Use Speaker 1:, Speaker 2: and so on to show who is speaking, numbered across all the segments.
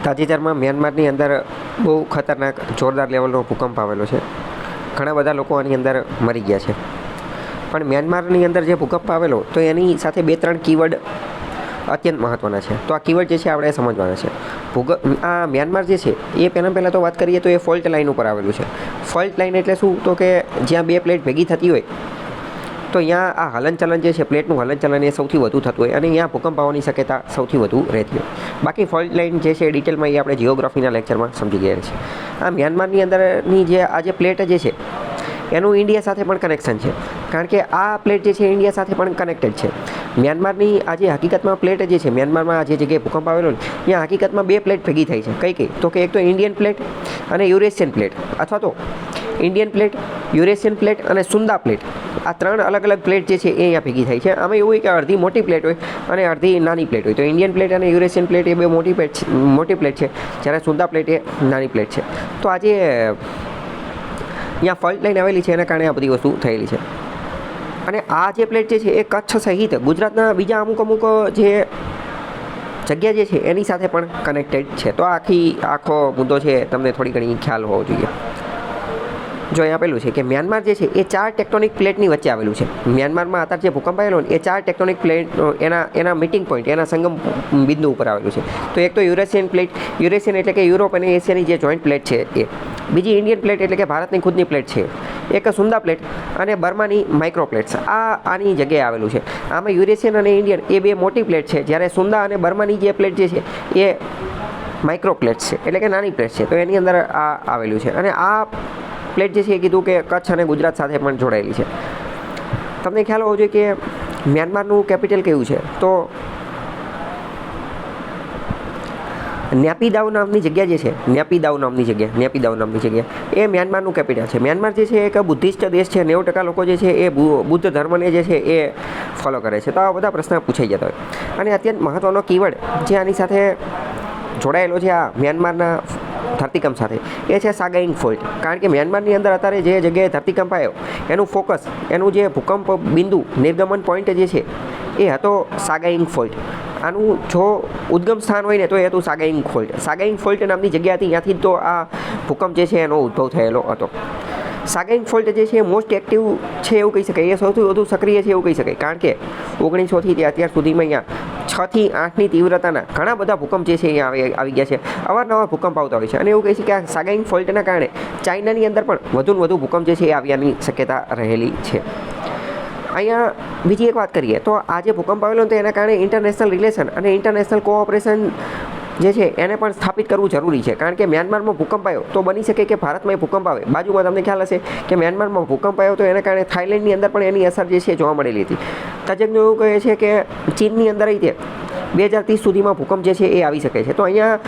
Speaker 1: તાજેતરમાં મ્યાનમારની અંદર બહુ ખતરનાક જોરદાર લેવલનો ભૂકંપ આવેલો છે. ઘણા બધા લોકો આની અંદર મરી ગયા છે. પણ મ્યાનમારની અંદર જે ભૂકંપ આવેલો તો એની સાથે 2-3 કીવર્ડ અત્યંત મહત્ત્વના છે. તો આ કીવર્ડ જે છે આપણે સમજવાના છે. આ મ્યાનમાર જે છે એ પહેલાં તો વાત કરીએ તો એ ફોલ્ટ લાઇન ઉપર આવેલું છે. ફોલ્ટ લાઇન એટલે શું? તો કે જ્યાં બે પ્લેટ ભેગી થતી હોય તો અહીંયા આ હલનચલન જે છે, પ્લેટનું હલનચલન એ સૌથી વધુ થતું હોય અને અહીંયા ભૂકંપ આવવાની શક્યતા સૌથી વધુ રહેતી હોય. બાકી ફોલ્ટ લાઇન જે છે ડિટેલમાં એ આપણે જિયોગ્રાફીના લેક્ચરમાં સમજી ગયા છે. આ મ્યાનમારની અંદરની જે આ જે પ્લેટ જે છે એનું ઇન્ડિયા સાથે પણ કનેક્શન છે, કારણ કે આ પ્લેટ જે છે ઇન્ડિયા સાથે પણ કનેક્ટેડ છે. મ્યાનમારની આ જે હકીકતમાં પ્લેટ જે છે, મ્યાનમારમાં આ જે જગ્યાએ ભૂકંપ આવેલો ને ત્યાં હકીકતમાં 2 પ્લેટ ભેગી થઈ છે. કઈ તો કે એક તો ઇન્ડિયન પ્લેટ અને યુરેશિયન પ્લેટ, અથવા તો ઇન્ડિયન પ્લેટ, યુરેશિયન પ્લેટ અને સુંદા પ્લેટ, આ 3 અલગ અલગ પ્લેટ જે છે એ અહીંયા ભેગી થાય છે. આમાં એવું હોય કે અડધી મોટી પ્લેટ હોય અને અડધી નાની પ્લેટ હોય. તો ઇન્ડિયન પ્લેટ અને યુરેશિયન પ્લેટ એ બે મોટી પ્લેટ છે, જ્યારે સુંદા પ્લેટ એ નાની પ્લેટ છે. તો આજે અહીંયા ફોલ્ટ લાઈન આવેલી છે એના કારણે આ બધી વસ્તુ થયેલી છે. અને આ જે પ્લેટ જે છે એ કચ્છ સહિત ગુજરાતના બીજા અમુક જે જગ્યા જે છે એની સાથે પણ કનેક્ટેડ છે. તો આખો મુદ્દો છે તમને થોડી ઘણી ખ્યાલ હોવો જોઈએ. જો અહીં આપેલું છે કે મ્યાનમાર જે છે એ 4 ટેક્ટોનિક પ્લેટની વચ્ચે આવેલું છે. મ્યાનમારમાં અત્યારે જે ભૂકંપ આવેલો ને એ 4 ટેક્ટોનિક પ્લેટ એના મીટિંગ પોઈન્ટ, એના સંગમ બિંદુ ઉપર આવેલું છે. તો એક તો યુરેશિયન પ્લેટ, યુરેશિયન એટલે કે યુરોપ અને એશિયાની જે જોઈન્ટ પ્લેટ છે એ. બીજી ઇન્ડિયન પ્લેટ એટલે કે ભારતની ખુદની પ્લેટ છે. એક સુંદા પ્લેટ અને બર્માની માઇક્રો પ્લેટ્સ, આની જગ્યાએ આવેલું છે. આમાં યુરેશિયન અને ઇન્ડિયન એ બે મોટી પ્લેટ છે, જ્યારે સુંદા અને બર્માની જે પ્લેટ જે છે એ માઇક્રો પ્લેટ્સ છે, એટલે કે નાની પ્લેટ છે. તો એની અંદર આ આવેલું છે. અને આ પ્લેટ જે છે એ કીધું કે કચ્છ અને ગુજરાત સાથે પણ જોડાયેલી છે. તમને ખ્યાલ હોવો જોઈએ કે મ્યાનમારનું કેપિટલ કયું છે? તો નેપિદાવ નામની જગ્યા જે છે, નેપિદાવ નામની જગ્યા એ મ્યાનમારનું કેપિટલ છે. મ્યાનમાર જે છે એક બુદ્ધિસ્ટ દેશ છે. 90% લોકો જે છે એ બુદ્ધ ધર્મને જે છે એ ફોલો કરે છે. તો આ બધા પ્રશ્ન પૂછાઈ જતા હોય. અને અત્યંત મહત્ત્વનો કીવર્ડ જે આની સાથે જોડાયેલો છે આ મ્યાનમારના ધરતીકંપ સાથે, એ છે સાગાઈંગ ફોલ્ટ. કારણ કે મ્યાનમારની અંદર અત્યારે જે જગ્યાએ ધરતીકંપ આવ્યો એનું ફોકસ, એનું જે ભૂકંપ બિંદુ, નિર્ગમન પોઈન્ટ જે છે એ હતો સાગાઈંગ ફોલ્ટ. આનું જો ઉદ્ગમ સ્થાન હોય ને તો એ હતું સાગાઈંગ ફોલ્ટ. સાગાઈંગ ફોલ્ટ નામની જગ્યા હતી, ત્યાંથી તો આ ભૂકંપ જે છે એનો ઉદ્ભવ થયેલો હતો. સાગાઈંગ ફોલ્ટ જે છે એ મોસ્ટ એક્ટિવ છે એવું કહી શકાય, એ સૌથી વધુ સક્રિય છે એવું કહી શકાય. કારણ કે 1900થી તે અત્યાર સુધીમાં અહીંયા 6 થી 8ની તીવ્રતાના ઘણા બધા ભૂકંપ જે છે અહીંયા આવી ગયા છે. અવારનવાર ભૂકંપ આવતા હોય છે. અને એવું કહે છે કે આ સાગાઈંગ ફોલ્ટના કારણે ચાઇનાની અંદર પણ વધુ ભૂકંપ જે છે એ આવવાની શક્યતા રહેલી છે. અહીંયા બીજી એક વાત કરીએ તો આ જે ભૂકંપ આવેલો તો એના કારણે ઇન્ટરનેશનલ રિલેશન અને ઇન્ટરનેશનલ કોઓપરેશન જે છે એને પણ સ્થાપિત કરવું જરૂરી છે. કારણ કે મ્યાનમારમાં ભૂકંપ આવ્યો તો બની શકે કે ભારતમાં ભૂકંપ આવે. બાજુમાં તમને ખ્યાલ હશે કે મ્યાનમારમાં ભૂકંપ આવ્યો તો એના કારણે થાઈલેન્ડની અંદર પણ એની અસર જે છે જોવા મળેલી હતી. તજજ્ઞો એવું કહે છે કે ચીનની અંદર તે 2030 સુધીમાં ભૂકંપ જે છે એ આવી શકે છે. તો અહીંયા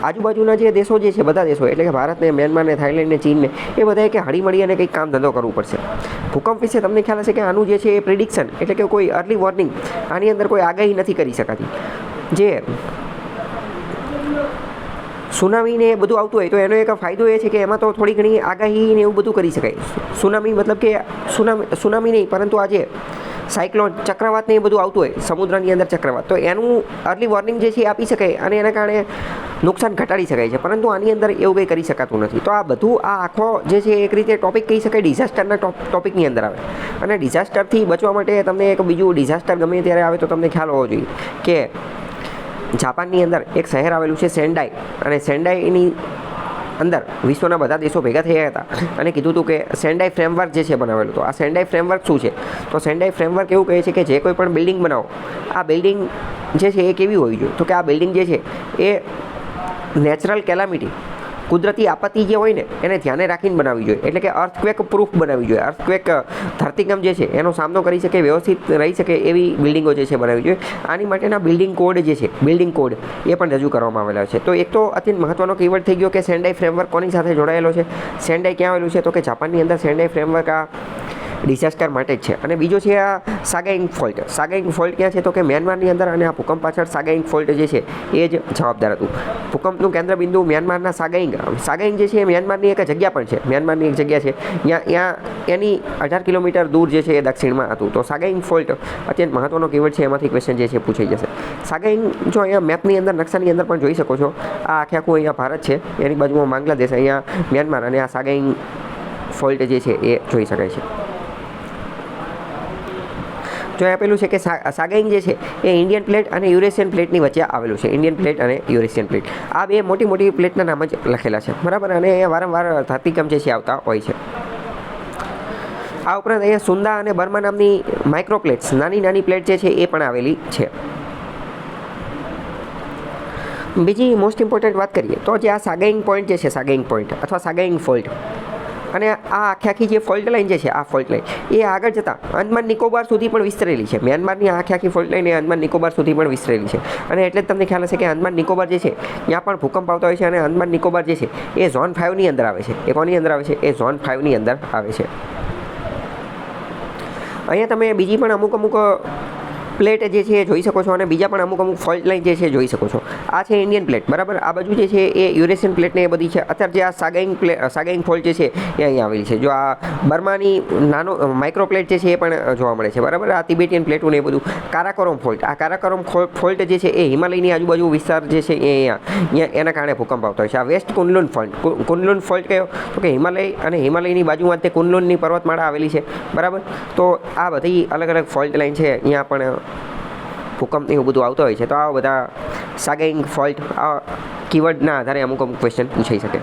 Speaker 1: આજુબાજુના જે દેશો જે છે, બધા દેશો એટલે કે ભારતને, મ્યાનમારને, થાઈલેન્ડને, ચીનને, એ બધાએ કે હળીમળી અને કંઈક કામ ધંધો કરવું પડશે. ભૂકંપ વિશે તમને ખ્યાલ હશે કે આનું જે છે એ પ્રિડિક્શન એટલે કે કોઈ અર્લી વોર્નિંગ, આની અંદર કોઈ આગાહી નથી કરી શકાતી. જે સુનામીને એ બધું આવતું હોય તો એનો એક ફાયદો એ છે કે એમાં તો થોડી ઘણી આગાહી ને એવું બધું કરી શકાય. સુનામી મતલબ કે સુનામી નહીં, પરંતુ આજે સાયક્લોન, ચક્રવાત ને એ બધું આવતું હોય સમુદ્રની અંદર ચક્રવાત, તો એનું અર્લી વોર્નિંગ જે છે એ આપી શકાય અને એના કારણે નુકસાન ઘટાડી શકાય છે. પરંતુ આની અંદર એવું કંઈ કરી શકાતું નથી. તો આ બધું આ આખો જે છે એક રીતે ટોપિક કહી શકાય ડિઝાસ્ટરના ટોપિકની અંદર આવે. અને ડિઝાસ્ટરથી બચવા માટે તમને એક બીજું ડિઝાસ્ટર ગમે ત્યારે આવે તો તમને ખ્યાલ હોવો જોઈએ કે જાપાનની અંદર એક શહેર આવેલું છે સેન્ડાઈ, અને સેન્ડાઈની અંદર વિશ્વના બધા દેશો ભેગા થયા હતા અને કીધું હતું કે સેન્ડાઈ ફ્રેમવર્ક જે છે બનાવેલું. તો આ સેન્ડાઈ ફ્રેમવર્ક શું છે? તો સેન્ડાઈ ફ્રેમવર્ક એવું કહે છે કે જે કોઈ પણ બિલ્ડિંગ બનાવો, આ બિલ્ડિંગ જે છે એ કેવી હોવી જોઈએ? તો કે આ બિલ્ડિંગ જે છે એ નેચરલ કેલામિટી, કુદરતી આપત્તિ જે હોય ને એને ધ્યાને રાખીને બનાવવી જોઈએ. એટલે કે અર્થક્વેક પ્રૂફ બનાવવી જોઈએ. અર્થક્વેક, ધરતીકંપ જે છે એનો સામનો કરી શકે, વ્યવસ્થિત રહી શકે એવી બિલ્ડિંગો જે છે બનાવવી જોઈએ. આની માટેના બિલ્ડિંગ કોડ જે છે, બિલ્ડિંગ કોડ એ પણ રજૂ કરવામાં આવેલા છે. તો એક તો અત્યંત મહત્ત્વનો કીવર્ડ થઈ ગયો કે સેન્ડાઈ ફ્રેમવર્ક કોની સાથે જોડાયેલો છે, સેન્ડાઈ ક્યાં આવેલું છે? તો કે જાપાનની અંદર સેન્ડાઈ ફ્રેમવર્ક આ ડિઝાસ્ટર માટે જ છે. અને બીજો છે આ સાગાઈંગ ફોલ્ટ. સાગાઈંગ ફોલ્ટ ક્યાં છે તો કે મ્યાનમારની અંદર, અને આ ભૂકંપ પાછળ સાગાઈંગ ફોલ્ટ જે છે એ જ જવાબદાર હતું. ભૂકંપનું કેન્દ્રબિંદુ મ્યાનમારના સાગાઈંગ જે છે એ મ્યાનમારની એક જગ્યા પણ છે. મ્યાનમારની એક જગ્યા છે ત્યાં એની 18 કિલોમીટર દૂર જે છે એ દક્ષિણમાં હતું. તો સાગાઈંગ ફોલ્ટ અત્યંત મહત્વનો કીવર્ડ છે, એમાંથી ક્વેશ્ચન જે છે પૂછાઈ જશે. સાગાઈંગ જો અહીંયા મેપની અંદર, નકશાની અંદર પણ જોઈ શકો છો, આ આખું અહીંયા ભારત છે, એની બાજુમાં બાંગ્લાદેશ, અહીંયા મ્યાનમાર, અને આ સાગાઈંગ ફોલ્ટ જે છે એ જોઈ શકાય છે. જો આપેલું છે કે સાગાઈંગ જે છે એ ઇન્ડિયન પ્લેટ અને યુરેશિયન પ્લેટની વચ્ચે આવેલું છે. ઇન્ડિયન પ્લેટ અને યુરેશિયન પ્લેટ, આ બે મોટી મોટી પ્લેટના નામ જ લખેલા છે, બરાબર. અને અહીંયા વારંવાર ધરતીકંપ જે છે આવતા હોય છે. આ ઉપરાંત અહીંયા સુંદા અને બર્મા નામની માઇક્રોપ્લેટ્સ, નાની નાની પ્લેટ જે છે એ પણ આવેલી છે. બીજી મોસ્ટ ઇમ્પોર્ટન્ટ વાત કરીએ તો જે આ સાગાઈંગ પોઈન્ટ જે છે, સાગાઈંગ પોઈન્ટ અથવા સાગાઈંગ ફોલ્ટ, અને આ આખી જે ફોલ્ટ લાઈન જે છે, આ ફોલ્ટ લાઈન એ આગળ જતાં અંદમાન નિકોબાર સુધી પણ વિસ્તરેલી છે. મ્યાનમારની આખી ફોલ્ટ લાઈન એ અંદમાન નિકોબાર સુધી પણ વિસ્તરેલી છે. અને એટલે જ તમને ખ્યાલ હશે કે અંદમાન નિકોબાર જે છે ત્યાં પણ ભૂકંપ આવતા હોય છે. અને અંદમાન નિકોબાર જે છે એ ઝોન 5ની અંદર આવે છે. એ કોની અંદર આવે છે? એ ઝોન 5ની અંદર આવે છે. અહીંયા તમે બીજી પણ અમુક પ્લેટ જે છે એ જોઈ શકો છો, અને બીજા પણ અમુક ફોલ્ટ લાઈન જે છે જોઈ શકો છો. આ છે ઇન્ડિયન પ્લેટ, બરાબર. આ બાજુ જે છે એ યુરેશિયન પ્લેટ ને એ બધી છે. અત્યારે જે આ સાગાઈંગ ફોલ્ટ જે છે એ અહીંયા આવેલી છે. જો આ બર્માની નાનો માઇક્રો પ્લેટ જે છે એ પણ જોવા મળે છે, બરાબર. આ તિબેટિયન પ્લેટો ને એ બધું. કારાકોરમ ફોલ્ટ, આ કારાકોરમ ફોલ્ટ જે છે એ હિમાલયની આજુબાજુ વિસ્તાર જે છે એ અહીંયા એના કારણે ભૂકંપ આવતો હોય છે. આ waste Kunlun fault, Kunlun fault કયો તો કે હિમાલય અને હિમાલયની બાજુમાં તે કુનલુનની પર્વતમાળા આવેલી છે, બરાબર. તો આ બધી અલગ અલગ ફોલ્ટ લાઈન છે, અહીંયા પણ ભૂકંપ એવું બધું આવતો હોય છે. તો આ બધા સાગાઈંગ ફોલ્ટ, આ કીવર્ડના આધારે અમુક ક્વેશ્ચન પૂછાઈ શકે.